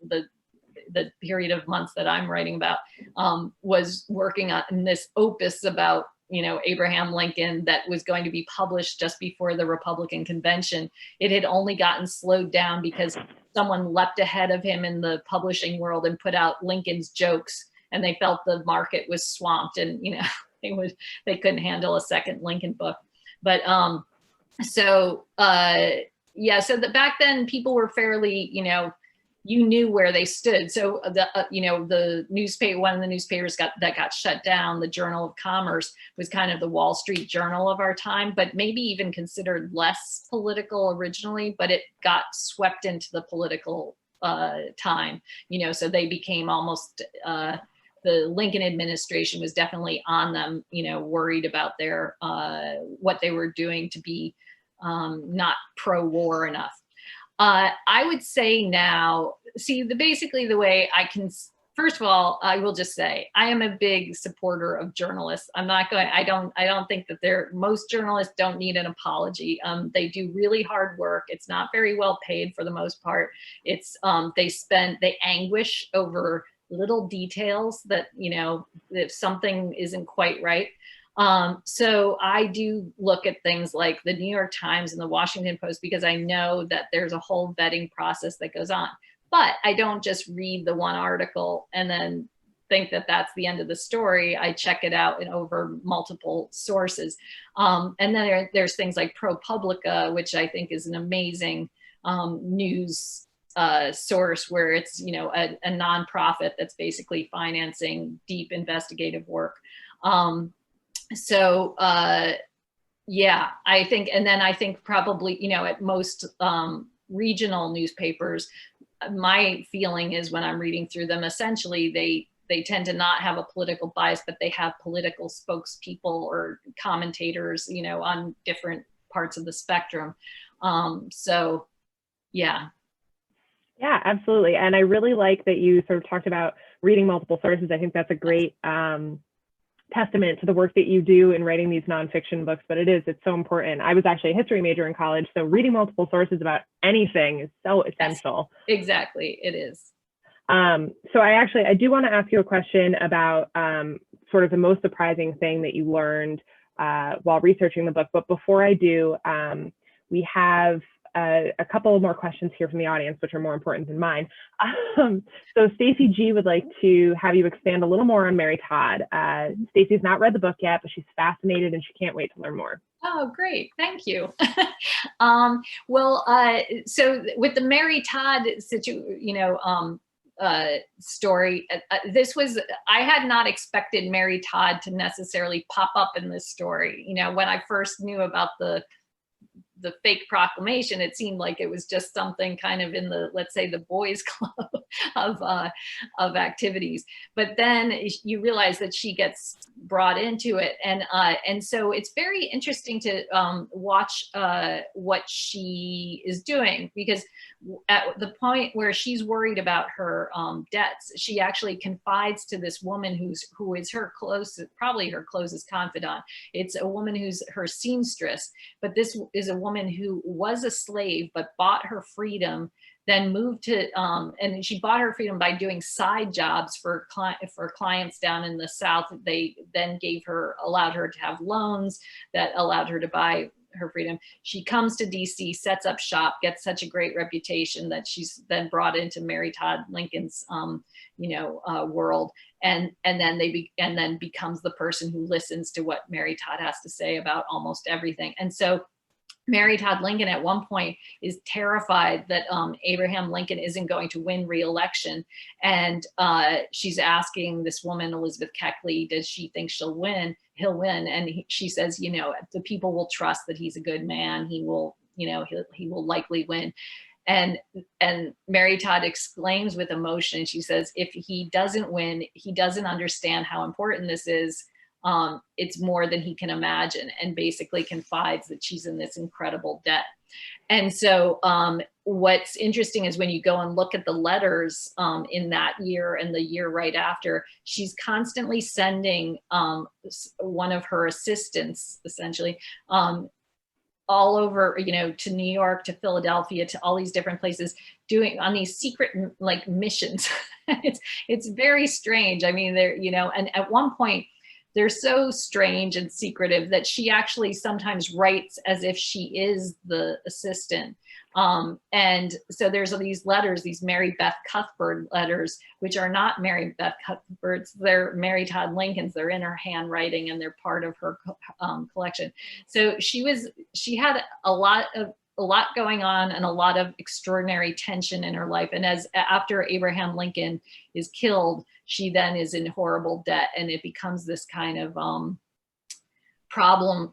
the period of months that I'm writing about, was working on this opus about, Abraham Lincoln that was going to be published just before the Republican convention. It had only gotten slowed down because someone leapt ahead of him in the publishing world and put out Lincoln's jokes, and they felt the market was swamped, and they couldn't handle a second Lincoln book. But so back then people were fairly, you knew where they stood. So the newspaper, one of the newspapers that got shut down, the Journal of Commerce, was kind of the Wall Street Journal of our time, but maybe even considered less political originally, but it got swept into the political time, so they became almost, the Lincoln administration was definitely on them, worried about their, what they were doing to be not pro-war enough. I would say now, basically the way I can, first of all, I will just say, I am a big supporter of journalists. I don't think that most journalists don't need an apology. They do really hard work. It's not very well paid for the most part. It's, they anguish over little details that, if something isn't quite right. So I do look at things like the New York Times and the Washington Post, because I know that there's a whole vetting process that goes on. But I don't just read the one article and then think that that's the end of the story. I check it out and over multiple sources. And then there's things like ProPublica, which I think is an amazing news source, where it's, a nonprofit that's basically financing deep investigative work. So yeah, I think, and then I think probably, at most regional newspapers, my feeling is when I'm reading through them, essentially they tend to not have a political bias, but they have political spokespeople or commentators, on different parts of the spectrum. So yeah. Yeah, absolutely. And I really like that you sort of talked about reading multiple sources. I think that's a great testament to the work that you do in writing these nonfiction books, but it's so important. I was actually a history major in college, so reading multiple sources about anything is so essential. Yes, exactly, it is. So I do want to ask you a question about sort of the most surprising thing that you learned while researching the book. But before I do, we have a couple more questions here from the audience, which are more important than mine. So Stacy G would like to have you expand a little more on Mary Todd. Stacy's not read the book yet, but she's fascinated and she can't wait to learn more. Oh, great. Thank you. So with the Mary Todd story, I had not expected Mary Todd to necessarily pop up in this story. When I first knew about the fake proclamation, it seemed like it was just something kind of in the, let's say, the boys club of activities. But then you realize that she gets brought into it. And so it's very interesting to watch what she is doing, because at the point where she's worried about her debts, she actually confides to this woman who is her probably her closest confidant. It's a woman who's her seamstress, but this is a woman who was a slave but bought her freedom, then moved to and she bought her freedom by doing side jobs for clients down in the South. They then allowed her to have loans that allowed her to buy her freedom. She comes to DC, sets up shop, gets such a great reputation that she's then brought into Mary Todd Lincoln's world, and then becomes the person who listens to what Mary Todd has to say about almost everything. And so Mary Todd Lincoln at one point is terrified that Abraham Lincoln isn't going to win re-election. And she's asking this woman, Elizabeth Keckley, does she think he'll win? And she says, the people will trust that he's a good man. He will likely win. And Mary Todd exclaims with emotion. She says, if he doesn't win, he doesn't understand how important this is. It's more than he can imagine, and basically confides that she's in this incredible debt. And so what's interesting is when you go and look at the letters in that year and the year right after, she's constantly sending one of her assistants, essentially, all over, to New York, to Philadelphia, to all these different places, doing on these secret missions. It's very strange. I mean, and at one point, they're so strange and secretive that she actually sometimes writes as if she is the assistant. And so there's these letters, these Mary Beth Cuthbert letters, which are not Mary Beth Cuthbert's, they're Mary Todd Lincoln's. They're in her handwriting and they're part of her collection. So she had a lot going on and a lot of extraordinary tension in her life. And after Abraham Lincoln is killed, she then is in horrible debt, and it becomes this kind of problem.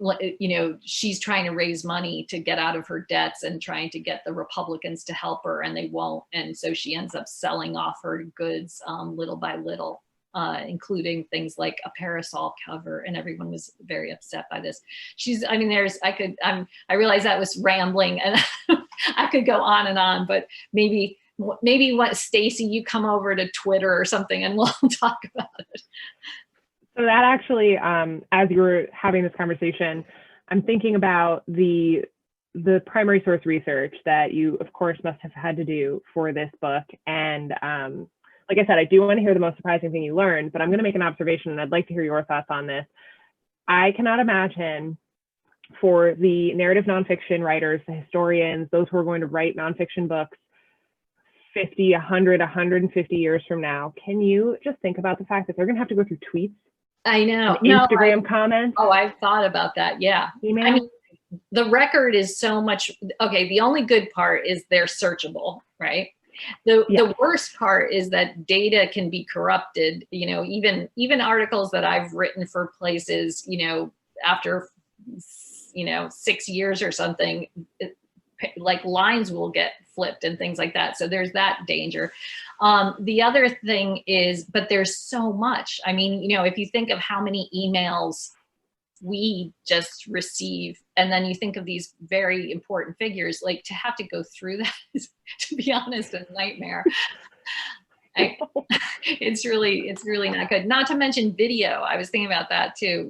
She's trying to raise money to get out of her debts and trying to get the Republicans to help her, and they won't. And so she ends up selling off her goods little by little, including things like a parasol cover, and everyone was very upset by this. I realize that was rambling, and I could go on and on, but maybe what, Stacy, you come over to Twitter or something and we'll talk about it. So that actually, as you were having this conversation, I'm thinking about the primary source research that you, of course, must have had to do for this book. And like I said, I do want to hear the most surprising thing you learned, but I'm going to make an observation, and I'd like to hear your thoughts on this. I cannot imagine for the narrative nonfiction writers, the historians, those who are going to write nonfiction books 50, 100, 150 years from now, can you just think about the fact that they're going to have to go through tweets? I know. Instagram comments? Oh, I've thought about that. Yeah. Email? I mean, the record is so much. Okay. The only good part is they're searchable, right? The worst part is that data can be corrupted. Even articles that I've written for places, after 6 years or something, like lines will get flipped and things like that. So there's that danger. The other thing is, but there's so much. I mean, if you think of how many emails we just receive, and then you think of these very important figures, like to have to go through that is, to be honest, a nightmare. It's really not good. Not to mention video. I was thinking about that too,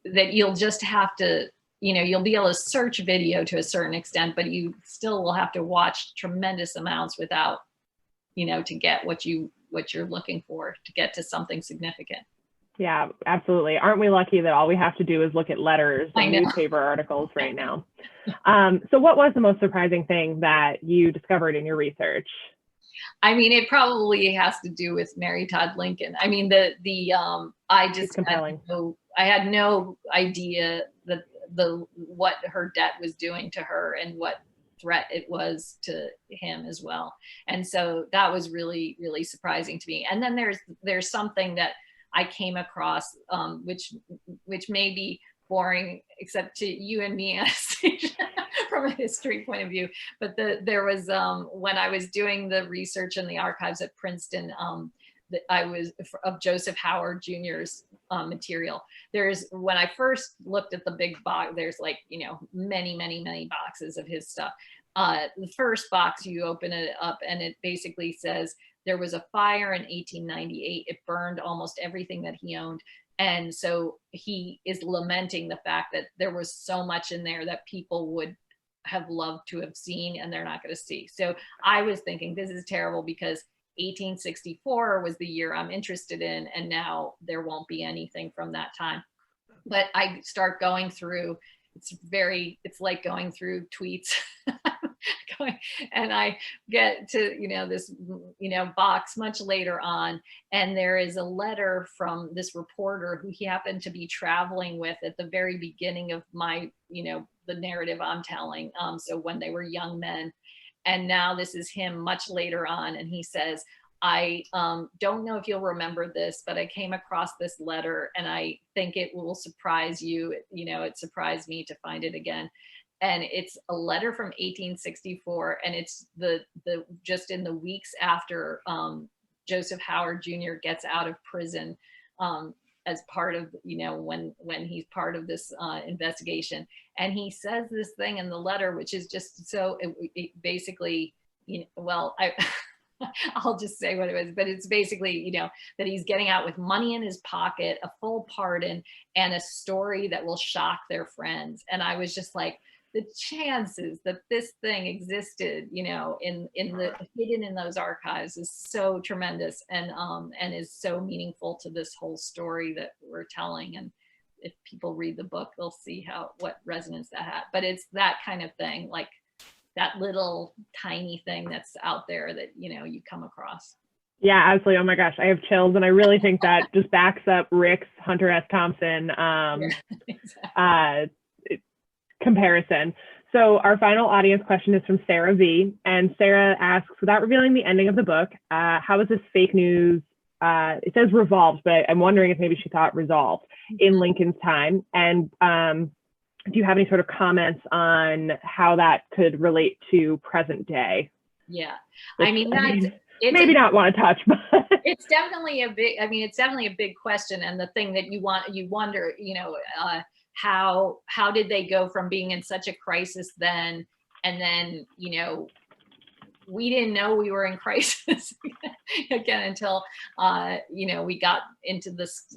that you'll just have to, you'll be able to search video to a certain extent, but you still will have to watch tremendous amounts without, to get what you're looking for, to get to something significant. Yeah, absolutely. Aren't we lucky that all we have to do is look at letters I and know. newspaper articles right now? So what was the most surprising thing that you discovered in your research? I mean, it probably has to do with Mary Todd Lincoln. I mean, I It's just compelling. I had no idea that what her debt was doing to her and what threat it was to him as well. And so that was really, really surprising to me. And then there's something that I came across, which may be boring, except to you and me, Anastasia, from a history point of view. But there was, when I was doing the research in the archives at Princeton, that I was of Joseph Howard Jr.'s material. When I first looked at the big box, there's like, many, many, many boxes of his stuff. The first box, you open it up and it basically says there was a fire in 1898. It burned almost everything that he owned. And so he is lamenting the fact that there was so much in there that people would have loved to have seen and they're not going to see. So I was thinking, this is terrible because 1864 was the year I'm interested in, and now there won't be anything from that time. But I start going through, it's like going through tweets. And I get to, this, box much later on, and there is a letter from this reporter who he happened to be traveling with at the very beginning of my, the narrative I'm telling. So when they were young men, and now this is him much later on, and he says, I don't know if you'll remember this, but I came across this letter and I think it will surprise you. It surprised me to find it again. And it's a letter from 1864, and it's the just in the weeks after Joseph Howard Jr. gets out of prison, as part of, when he's part of this investigation. And he says this thing in the letter, which is just so, it basically, I'll just say what it was, but it's basically, that he's getting out with money in his pocket, a full pardon, and a story that will shock their friends. And I was just like, the chances that this thing existed, in the hidden in those archives is so tremendous, and is so meaningful to this whole story that we're telling. And if people read the book, they'll see what resonance that had. But it's that kind of thing, like that little tiny thing that's out there that, you come across. Yeah, absolutely. Oh my gosh, I have chills. And I really think that just backs up Rick's Hunter S. Thompson Exactly. Comparison. So our final audience question is from Sarah V. And Sarah asks, without revealing the ending of the book, how is this fake news? It says revolved, but I'm wondering if maybe she thought resolved in Lincoln's time. And do you have any sort of comments on how that could relate to present day? Yeah, Which, I mean, maybe not want to touch, but it's definitely a big question. And the thing that you wonder, how did they go from being in such a crisis then, and then, we didn't know we were in crisis again until, we got into this,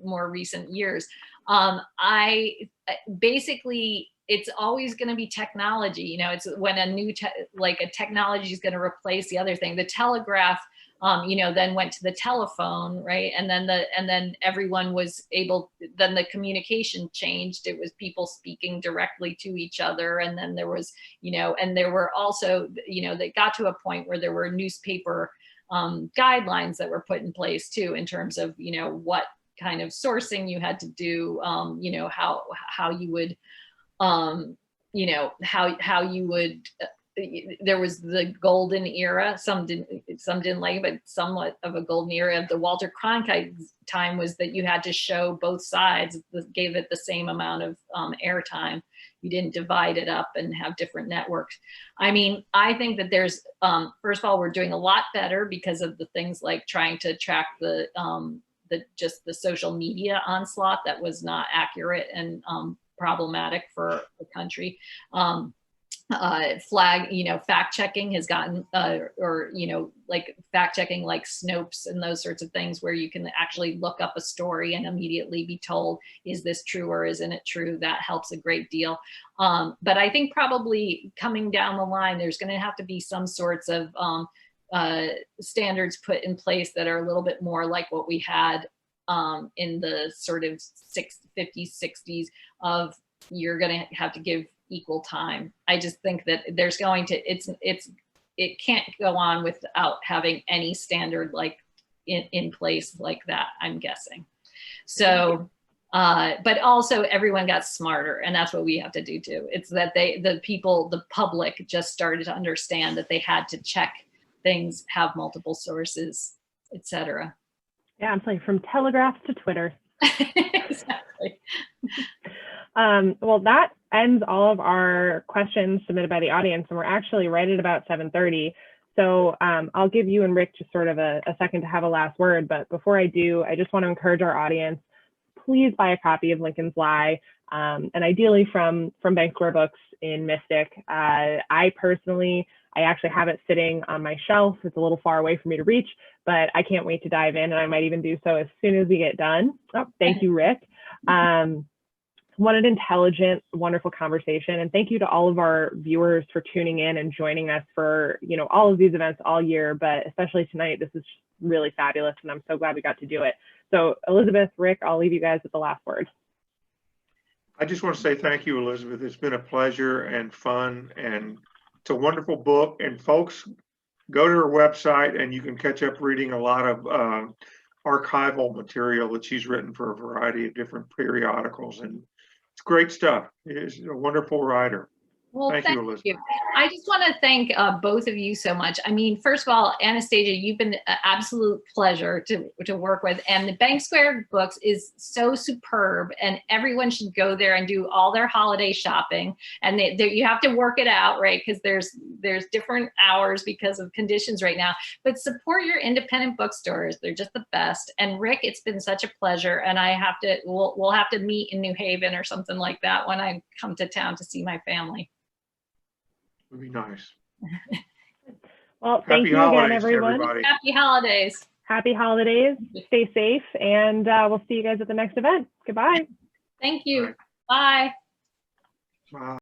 more recent years. Basically, it's always going to be technology. It's when a new a technology is going to replace the other thing. The telegraph, then went to the telephone, right? And then everyone was able. Then the communication changed. It was people speaking directly to each other, and then there was, and there were also, they got to a point where there were newspaper guidelines that were put in place too, in terms of, what kind of sourcing you had to do, how you would. How you would, there was the golden era, some didn't like it, but somewhat of a golden era of the Walter Cronkite time was that you had to show both sides, gave it the same amount of airtime. You didn't divide it up and have different networks. I mean, I think that there's, first of all, we're doing a lot better because of the things like trying to track just the social media onslaught that was not accurate and problematic for the country. Fact checking has gotten, like fact checking like Snopes and those sorts of things, where you can actually look up a story and immediately be told, is this true or isn't it true? That helps a great deal. But I think probably coming down the line, there's going to have to be some sorts of standards put in place that are a little bit more like what we had in the sort of 50s, 60s of you're going to have to give equal time. I just think that there's going to, it can't go on without having any standard like in place like that, I'm guessing. So, but also everyone got smarter, and that's what we have to do too. It's that the public just started to understand that they had to check things, have multiple sources, etc. Yeah, I'm saying from Telegraph to Twitter. Exactly. Well, that ends all of our questions submitted by the audience, and we're actually right at about 7:30. So I'll give you and Rick just sort of a second to have a last word. But before I do, I just want to encourage our audience, please buy a copy of Lincoln's Lie, and ideally from Bank Square Books in Mystic. I actually have it sitting on my shelf. It's a little far away for me to reach, but I can't wait to dive in, and I might even do so as soon as we get done. Oh, thank you, Rick. What an intelligent, wonderful conversation. And thank you to all of our viewers for tuning in and joining us for, all of these events all year, but especially tonight. This is really fabulous, and I'm so glad we got to do it. So Elizabeth, Rick, I'll leave you guys with the last word. I just want to say thank you, Elizabeth. It's been a pleasure and fun, and it's a wonderful book. And folks, go to her website and you can catch up reading a lot of archival material that she's written for a variety of different periodicals. And it's great stuff. She's a wonderful writer. Well, thank you, Elizabeth. I just want to thank both of you so much. I mean, first of all, Anastasia, you've been an absolute pleasure to work with. And the Bank Square Books is so superb, and everyone should go there and do all their holiday shopping. And you have to work it out, right? Because there's different hours because of conditions right now. But support your independent bookstores. They're just the best. And Rick, it's been such a pleasure. And we'll have to meet in New Haven or something like that when I come to town to see my family. Would be nice. Well, thank you again, everyone. Happy holidays. Happy holidays. Stay safe, and we'll see you guys at the next event. Goodbye. Thank you. Bye. Bye.